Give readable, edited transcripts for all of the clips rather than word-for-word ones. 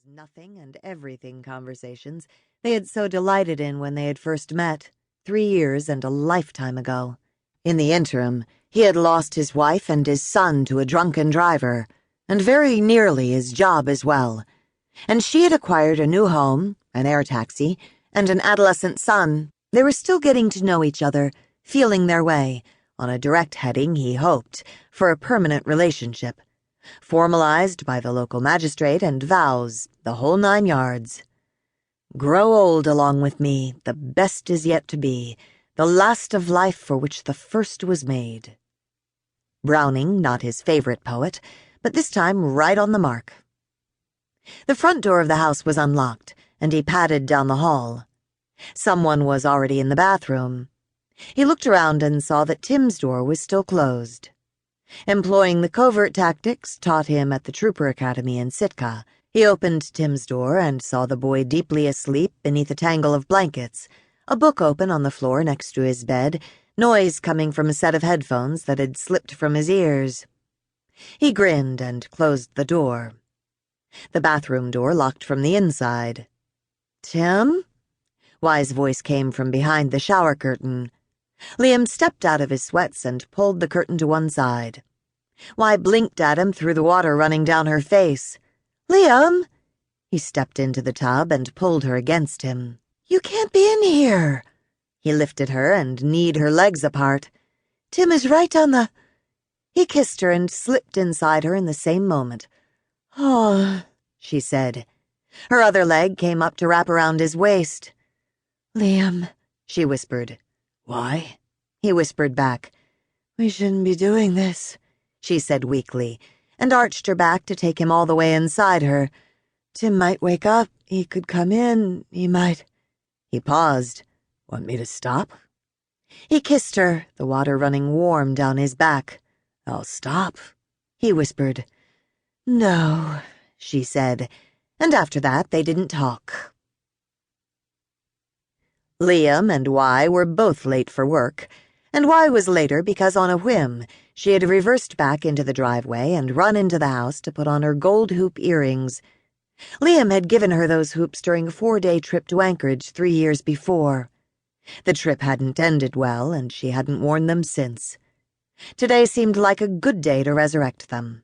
nothing and everything conversations they had so delighted in when they had first met, 3 years and a lifetime ago. In the interim, he had lost his wife and his son to a drunken driver, and very nearly his job as well. And she had acquired a new home, an air taxi, and an adolescent son. They were still getting to know each other, feeling their way, on a direct heading, he hoped, for a permanent relationship, formalized by the local magistrate and vows, the whole 9 yards. Grow old along with me, the best is yet to be, the last of life for which the first was made. Browning, not his favorite poet, but this time right on the mark. The front door of the house was unlocked, and he padded down the hall. Someone was already in the bathroom. He looked around and saw that Tim's door was still closed. Employing the covert tactics taught him at the Trooper Academy in Sitka, he opened Tim's door and saw the boy deeply asleep beneath a tangle of blankets, a book open on the floor next to his bed, noise coming from a set of headphones that had slipped from his ears. He grinned and closed the door. The bathroom door locked from the inside. "Tim?" Y's voice came from behind the shower curtain. Liam stepped out of his sweats and pulled the curtain to one side. Y blinked at him through the water running down her face. "Liam!" He stepped into the tub and pulled her against him. "You can't be in here." He lifted her and kneed her legs apart. "Tim is right on the—" He kissed her and slipped inside her in the same moment. "Oh," she said. Her other leg came up to wrap around his waist. "Liam," she whispered. "Why?" he whispered back. "We shouldn't be doing this," she said weakly, and arched her back to take him all the way inside her. "Tim might wake up. He could come in. He might—" He paused. "Want me to stop?" He kissed her, the water running warm down his back. "I'll stop," he whispered. "No," she said, and after that they didn't talk. Liam and Y were both late for work, and Y was later because on a whim she had reversed back into the driveway and run into the house to put on her gold hoop earrings. Liam had given her those hoops during a 4-day trip to Anchorage 3 years before. The trip hadn't ended well, and she hadn't worn them since. Today seemed like a good day to resurrect them.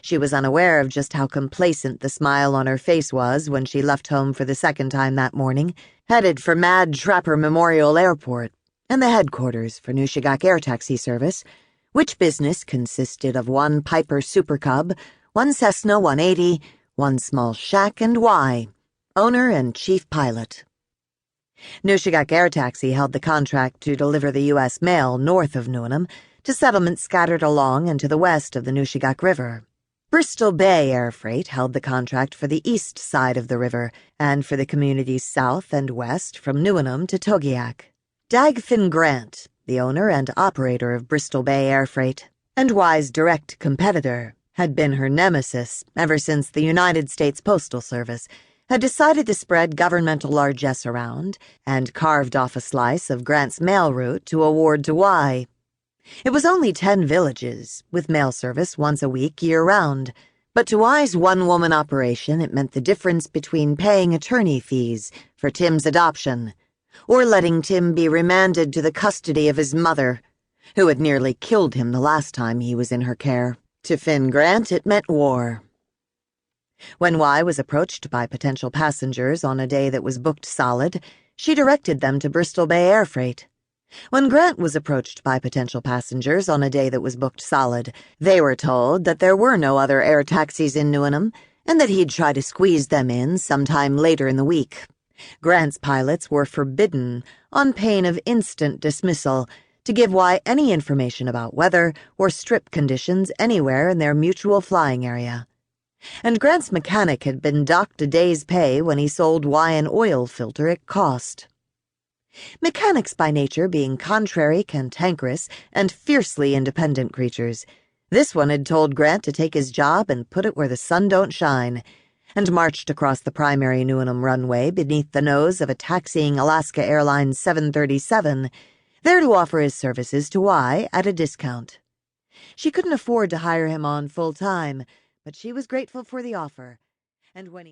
She was unaware of just how complacent the smile on her face was when she left home for the second time that morning, headed for Mad Trapper Memorial Airport and the headquarters for Nushagak Air Taxi Service, which business consisted of 1 Piper Super Cub, 1 Cessna 180, 1 small shack, and Y, owner and chief pilot. Nushagak Air Taxi held the contract to deliver the U.S. mail north of Newenham to settlements scattered along and to the west of the Nushagak River. Bristol Bay Air Freight held the contract for the east side of the river and for the communities south and west from Newenham to Togiak. Dagfin Grant, the owner and operator of Bristol Bay Air Freight, and Y's direct competitor, had been her nemesis ever since the United States Postal Service had decided to spread governmental largesse around and carved off a slice of Grant's mail route to award to Y. It was only 10 villages, with mail service once a week year-round, but to Y's one-woman operation it meant the difference between paying attorney fees for Tim's adoption or letting Tim be remanded to the custody of his mother, who had nearly killed him the last time he was in her care. To Finn Grant it meant war. When Y was approached by potential passengers on a day that was booked solid, she directed them to Bristol Bay Air Freight. When Grant was approached by potential passengers on a day that was booked solid, they were told that there were no other air taxis in Newenham and that he'd try to squeeze them in sometime later in the week. Grant's pilots were forbidden, on pain of instant dismissal, to give Y any information about weather or strip conditions anywhere in their mutual flying area. And Grant's mechanic had been docked a day's pay when he sold Y an oil filter at cost. Mechanics by nature being contrary, cantankerous, and fiercely independent creatures, this one had told Grant to take his job and put it where the sun don't shine, and marched across the primary Newenham runway beneath the nose of a taxiing Alaska Airlines 737, there to offer his services to Y at a discount. She couldn't afford to hire him on full-time, but she was grateful for the offer, and when he